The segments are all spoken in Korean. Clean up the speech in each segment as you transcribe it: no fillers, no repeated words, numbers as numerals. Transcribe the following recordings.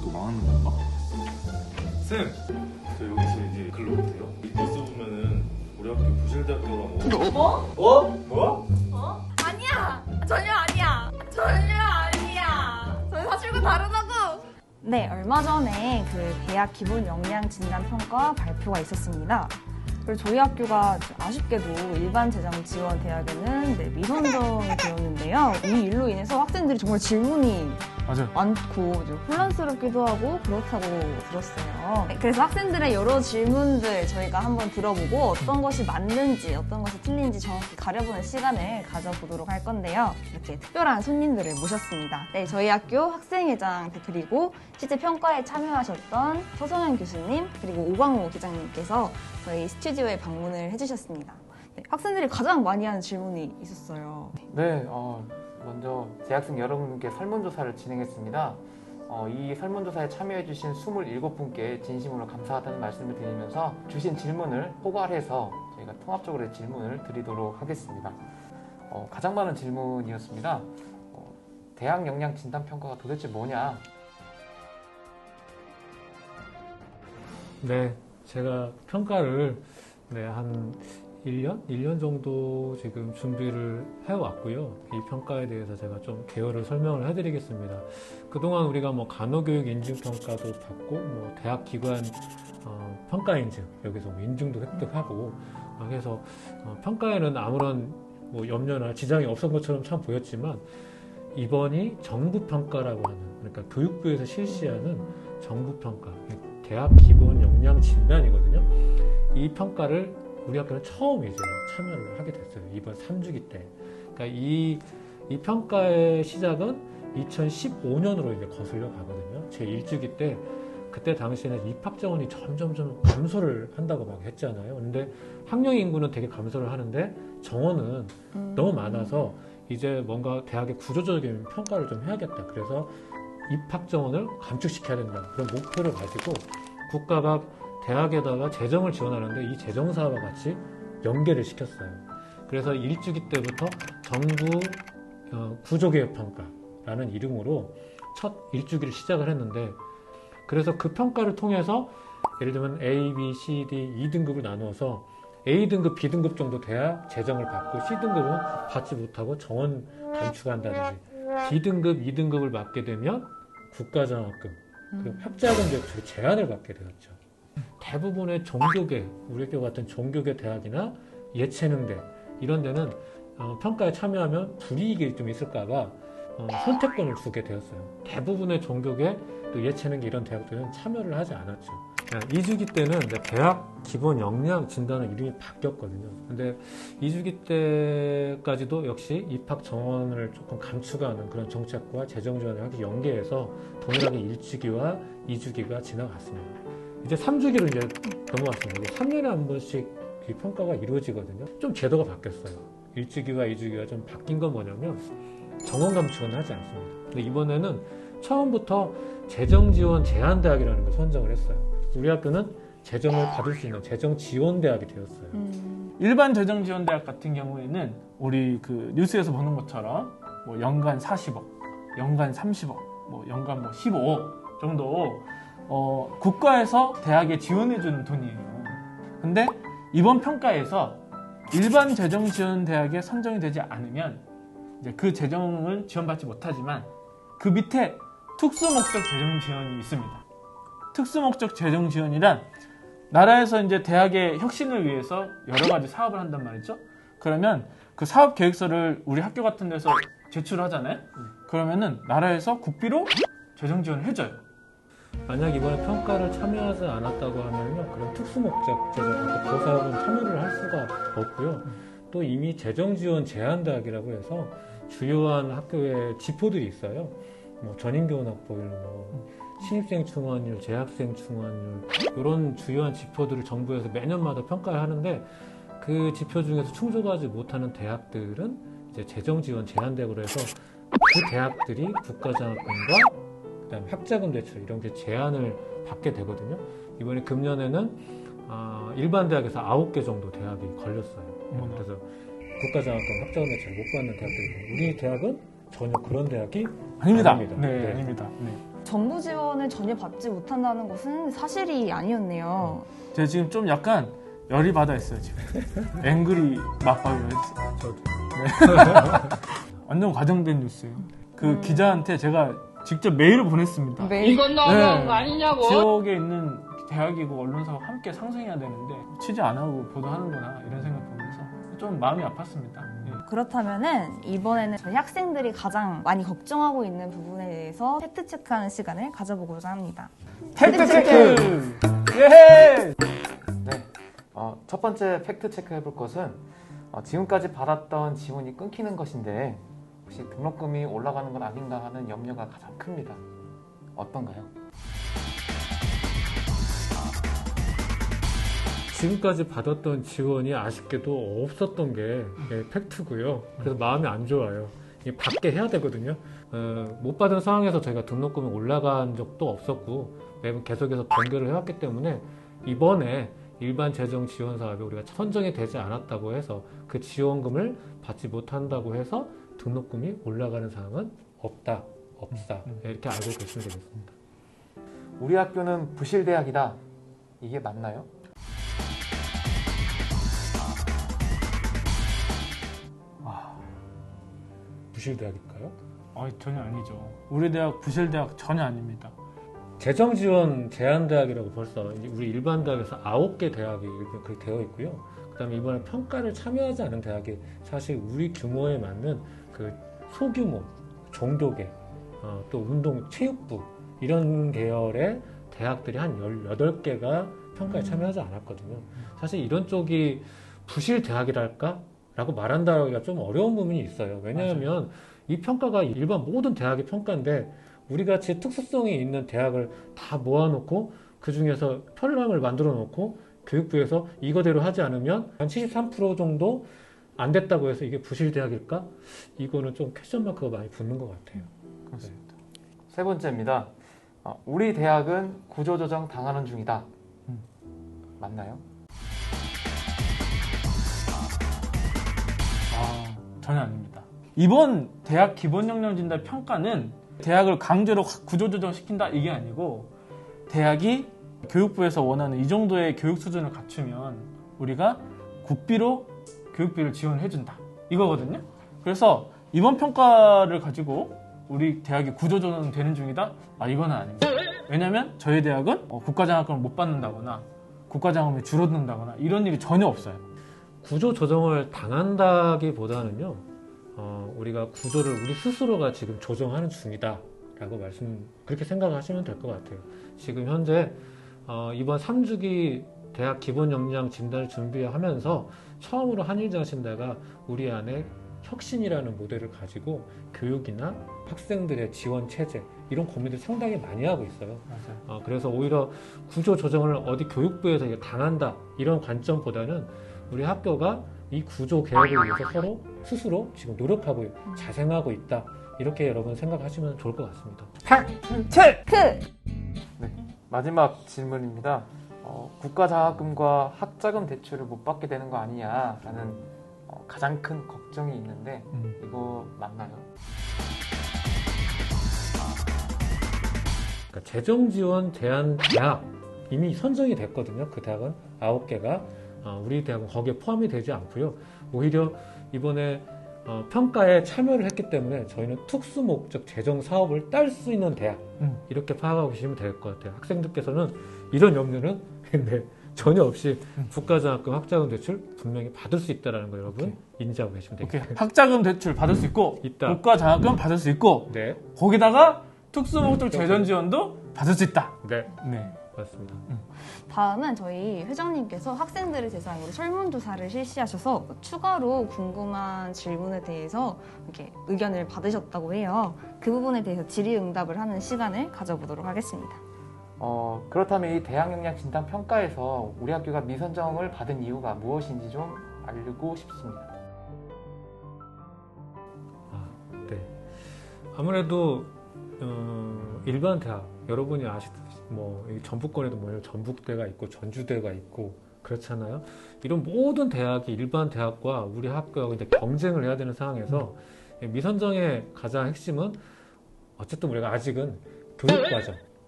학교 망하는 건가? 쌤! 저 여기서 이제 근로도 돼요? 뉴스 보면은 우리 학교 부실대학교가 뭐? 아니야! 전혀 아니야! 저희 사실과 다르다고! 네, 얼마 전에 그 대학 기본 역량 진단 평가 발표가 있었습니다. 그리고 저희 학교가 아쉽게도 일반 재정 지원 대학에는 미선정이 되었는데요. 이 일로 인해서 학생들이 정말 질문이 많고 혼란스럽기도 하고 그렇다고 들었어요. 그래서 학생들의 여러 질문들 저희가 한번 들어보고 어떤 것이 맞는지 어떤 것이 틀린지 정확히 가려보는 시간을 가져보도록 할 건데요. 이렇게 특별한 손님들을 모셨습니다. 네, 저희 학교 학생회장 그리고 실제 평가에 참여하셨던 서성현 교수님 그리고 오광호 기장님께서 저희 스튜디오에 방문을 해주셨습니다. 네, 학생들이 가장 많이 하는 질문이 있었어요. 네, 먼저 재학생 여러분께 설문조사를 진행했습니다. 이 설문조사에 참여해주신 27분께 진심으로 감사하다는 말씀을 드리면서 주신 질문을 포괄해서 저희가 통합적으로 질문을 드리도록 하겠습니다. 가장 많은 질문이었습니다. 대학 역량 진단 평가가 도대체 뭐냐? 네, 제가 평가를 한 1년 정도 지금 준비를 해왔고요. 이 평가에 대해서 제가 좀 개요를 설명을 해드리겠습니다. 그동안 우리가 간호교육 인증평가도 받고, 대학 기관 평가 인증, 여기서 인증도 획득하고, 그래서 평가에는 아무런 염려나 지장이 없었던 것처럼 참 보였지만, 이번이 정부평가라고 하는, 그러니까 교육부에서 실시하는 정부평가, 대학 기본 역량 진단이거든요. 이 평가를 우리 학교는 처음 이제 참여를 하게 됐어요. 이번 3주기 때. 그러니까 이 평가의 시작은 2015년으로 이제 거슬려 가거든요. 제 1주기 때 그때 당시에는 입학 정원이 점점 감소를 한다고 막 했잖아요. 근데 학령 인구는 되게 감소를 하는데 정원은 너무 많아서 이제 뭔가 대학의 구조적인 평가를 좀 해야겠다. 그래서 입학 정원을 감축시켜야 된다. 그런 목표를 가지고 국가가 대학에다가 재정을 지원하는데 이 재정 사업과 같이 연계를 시켰어요. 그래서 1주기 때부터 정부 구조개혁 평가라는 이름으로 첫 1주기를 시작을 했는데 그래서 그 평가를 통해서 예를 들면 A, B, C, D 2등급을 나누어서 A등급, B등급 정도 돼야 재정을 받고 C등급은 받지 못하고 정원 감축한다든지 D등급, 2등급을 받게 되면 국가장학금 그리고 학자금 대출의 제한을 받게 되었죠. 대부분의 종교계, 우리 학교 같은 종교계 대학이나 예체능대 이런 데는 평가에 참여하면 불이익이 좀 있을까봐 선택권을 주게 되었어요. 대부분의 종교계 또 예체능계 이런 대학들은 참여를 하지 않았죠. 2주기 때는 대학 기본 역량 진단은 이름이 바뀌었거든요. 근데 2주기 때까지도 역시 입학 정원을 조금 감축하는 그런 정책과 재정 지원을 함께 연계해서 동일하게 1주기와 2주기가 지나갔습니다. 이제 3주기로 이제 넘어왔습니다. 3년에 한 번씩 이 평가가 이루어지거든요. 좀 제도가 바뀌었어요. 1주기와 2주기가 좀 바뀐 건 뭐냐면 정원 감축은 하지 않습니다. 근데 이번에는 처음부터 재정 지원 제한 대학이라는 걸 선정을 했어요. 우리 학교는 재정을 받을 수 있는 재정 지원 대학이 되었어요. 일반 재정 지원 대학 같은 경우에는 우리 그 뉴스에서 보는 것처럼 연간 40억, 연간 30억, 연간 15억 정도 국가에서 대학에 지원해주는 돈이에요. 근데 이번 평가에서 일반 재정 지원 대학에 선정이 되지 않으면 이제 그 재정을 지원받지 못하지만 그 밑에 특수목적 재정 지원이 있습니다. 특수목적 재정 지원이란 나라에서 이제 대학의 혁신을 위해서 여러 가지 사업을 한단 말이죠. 그러면 그 사업 계획서를 우리 학교 같은 데서 제출하잖아요. 그러면은 나라에서 국비로 재정 지원을 해줘요. 만약 이번에 평가를 참여하지 않았다고 하면요, 그런 특수목적 재정, 그 사업은 참여를 할 수가 없고요. 또 이미 재정지원 제한대학이라고 해서 주요한 학교에 지표들이 있어요. 전인교원학벌, 신입생 충원율, 재학생 충원율 이런 주요한 지표들을 정부에서 매년마다 평가하는데 그 지표 중에서 충족하지 못하는 대학들은 이제 재정지원 제한대학으로 해서 그 대학들이 국가장학금과 그다음에 학자금 대출 이런 게 제한을 받게 되거든요. 이번에 금년에는 일반 대학에서 9개 정도 대학이 걸렸어요. 그래서 국가장학금, 학자금 대출을 못 받는 대학들이 우리 대학은 전혀 그런 대학이 아닙니다. 아닙니다. 네, 아닙니다. 네. 정부 지원을 전혀 받지 못한다는 것은 사실이 아니었네요. 제가 지금 좀 약간 열이 받아 있어요 지금. 앵그리 맞박이에요. 저도. 완전 과장된 뉴스예요. 그 기자한테 제가 직접 메일을 보냈습니다. 매일 이건 너무한 거 아니냐고. 지역에 있는 대학이고 언론사와 함께 상생해야 되는데 취재 안 하고 보도하는구나 이런 생각 보면서 좀 마음이 아팠습니다. 예. 그렇다면은 이번에는 저희 학생들이 가장 많이 걱정하고 있는 부분에 대해서 팩트 체크하는 시간을 가져보고자 합니다. 팩트 체크! 예! 네. 첫 번째 팩트 체크 해볼 것은 지금까지 받았던 지원이 끊기는 것인데 혹시 등록금이 올라가는 건 아닌가 하는 염려가 가장 큽니다. 어떤가요? 지금까지 받았던 지원이 아쉽게도 없었던 게 팩트고요. 그래서 마음이 안 좋아요. 이게 받게 해야 되거든요. 못 받은 상황에서 저희가 등록금이 올라간 적도 없었고 매번 계속해서 변결을 해왔기 때문에 이번에 일반 재정 지원 사업에 우리가 선정이 되지 않았다고 해서 그 지원금을 받지 못한다고 해서 등록금이 올라가는 상황은 없다. 이렇게 알고 계시면 되겠습니다. 우리 학교는 부실대학이다. 이게 맞나요? 부실대학일까요? 전혀 아니죠. 우리 대학 부실대학 전혀 아닙니다. 재정지원 제한대학이라고 벌써 이제 우리 일반 대학에서 9개 대학이 그렇게 되어 있고요. 그다음에 이번에 평가를 참여하지 않은 대학이 사실 우리 규모에 맞는 그 소규모 종교계, 또 운동 체육부 이런 계열의 대학들이 한 18개가 평가에 참여하지 않았거든요. 사실 이런 쪽이 부실 대학이랄까? 라고 말한다기가 좀 어려운 부분이 있어요. 왜냐하면 이 평가가 일반 모든 대학의 평가인데 우리 같이 특수성이 있는 대학을 다 모아놓고 그 중에서 편람을 만들어 놓고 교육부에서 이거대로 하지 않으면 한 73% 정도 안 됐다고 해서 이게 부실 대학일까? 이거는 좀 퀘스천 마크가 많이 붙는 것 같아요. 그렇습니다. 세 번째입니다. 우리 대학은 구조조정 당하는 중이다. 맞나요? 전혀 아닙니다. 이번 대학 기본역량진단 평가는 대학을 강제로 구조조정 시킨다 이게 아니고 대학이 교육부에서 원하는 이 정도의 교육 수준을 갖추면 우리가 국비로 교육비를 지원해준다 이거거든요. 그래서 이번 평가를 가지고 우리 대학이 구조조정 되는 중이다? 이거는 아닙니다. 왜냐하면 저희 대학은 국가장학금을 못 받는다거나 국가장학금이 줄어든다거나 이런 일이 전혀 없어요. 구조 조정을 당한다기보다는요, 우리가 구조를 우리 스스로가 지금 조정하는 중이다라고 그렇게 생각하시면 될 것 같아요. 지금 현재 이번 3주기 대학 기본 역량 진단을 준비하면서 처음으로 한일자신대가 우리 안에 혁신이라는 모델을 가지고 교육이나 학생들의 지원 체제 이런 고민들 상당히 많이 하고 있어요. 맞아요. 그래서 오히려 구조 조정을 어디 교육부에서 이게 당한다 이런 관점보다는 우리 학교가 이 구조 개혁을 위해서 스스로 지금 노력하고 자생하고 있다 이렇게 여러분 생각하시면 좋을 것 같습니다. 체크! 마지막 질문입니다. 국가장학금과 학자금 대출을 못 받게 되는 거 아니냐라는 가장 큰 걱정이 있는데 이거 맞나요? 그러니까 재정지원 제한 대학 이미 선정이 됐거든요. 그 대학은 9개가 우리 대학은 거기에 포함이 되지 않고요. 오히려 이번에 평가에 참여를 했기 때문에 저희는 특수 목적 재정 사업을 딸 수 있는 대학 이렇게 파악하고 계시면 될 것 같아요. 학생들께서는 이런 염려는 네, 전혀 없이 국가장학금, 학자금 대출 분명히 받을 수 있다는 거 여러분 인지하고 계시면 되겠습니다. 학자금 대출 받을 수 있고 있다. 국가장학금 받을 수 있고 네, 거기다가 특수목적 재정 지원도 받을 수 있다. 네, 네. 맞습니다. 다음은 저희 회장님께서 학생들을 대상으로 설문조사를 실시하셔서 추가로 궁금한 질문에 대해서 이렇게 의견을 받으셨다고 해요. 그 부분에 대해서 질의응답을 하는 시간을 가져보도록 하겠습니다. 그렇다면 이 대학 역량 진단 평가에서 우리 학교가 미선정을 받은 이유가 무엇인지 좀 알고 싶습니다. 네. 아무래도 일반 대학 여러분이 아시듯이 전북권에도 전북대가 있고 전주대가 있고 그렇잖아요. 이런 모든 대학이 일반 대학과 우리 학교하고 이제 경쟁을 해야 되는 상황에서 미선정의 가장 핵심은 어쨌든 우리가 아직은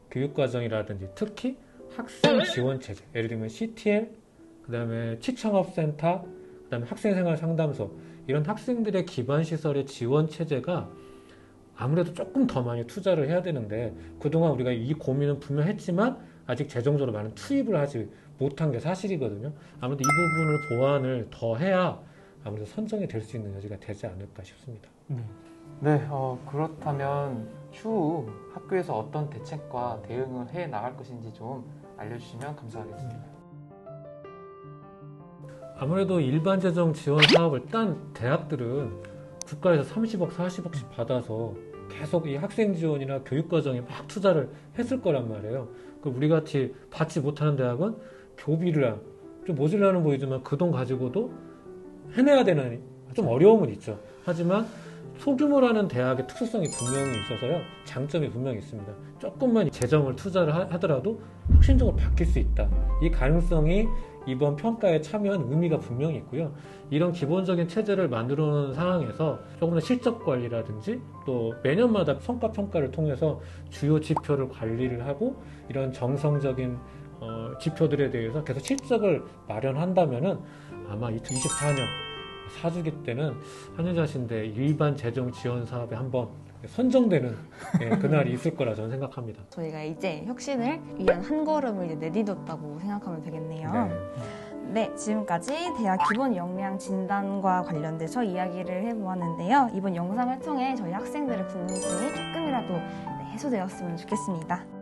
교육과정이라든지 특히 학생 지원 체제, 예를 들면 CTL, 그다음에 취창업센터, 그다음에 학생생활 상담소, 이런 학생들의 기반 시설의 지원 체제가 아무래도 조금 더 많이 투자를 해야 되는데, 그동안 우리가 이 고민은 분명 했지만 아직 재정적으로 많은 투입을 하지 못한 게 사실이거든요. 아무래도 이 부분을 보완을 더 해야 아무래도 선정이 될 수 있는 여지가 되지 않을까 싶습니다. 네, 그렇다면 추후 학교에서 어떤 대책과 대응을 해 나갈 것인지 좀 알려주시면 감사하겠습니다. 아무래도 일반 재정 지원 사업을 딴 대학들은 국가에서 30억, 40억씩 받아서 계속 이 학생 지원이나 교육 과정에 막 투자를 했을 거란 말이에요. 우리 같이 받지 못하는 대학은 교비를 좀 모자라는 보이지만 그 돈 가지고도 해내야 되는 좀 어려움은 있죠. 하지만 소규모라는 대학의 특수성이 분명히 있어서요, 장점이 분명히 있습니다. 조금만 재정을 투자를 하더라도 혁신적으로 바뀔 수 있다. 이 가능성이 이번 평가에 참여한 의미가 분명히 있고요. 이런 기본적인 체제를 만들어 놓은 상황에서 조금 더 실적 관리라든지 또 매년마다 성과 평가를 통해서 주요 지표를 관리를 하고 이런 정성적인 지표들에 대해서 계속 실적을 마련한다면은 아마 2024년 4주기 때는 한예자신대 일반 재정 지원 사업에 한번 선정되는 그날이 있을 거라 저는 생각합니다. 저희가 이제 혁신을 위한 한 걸음을 이제 내딛었다고 생각하면 되겠네요. 네, 지금까지 대학 기본 역량 진단과 관련돼서 이야기를 해보았는데요. 이번 영상을 통해 저희 학생들의 궁금증이 조금이라도 해소되었으면 좋겠습니다.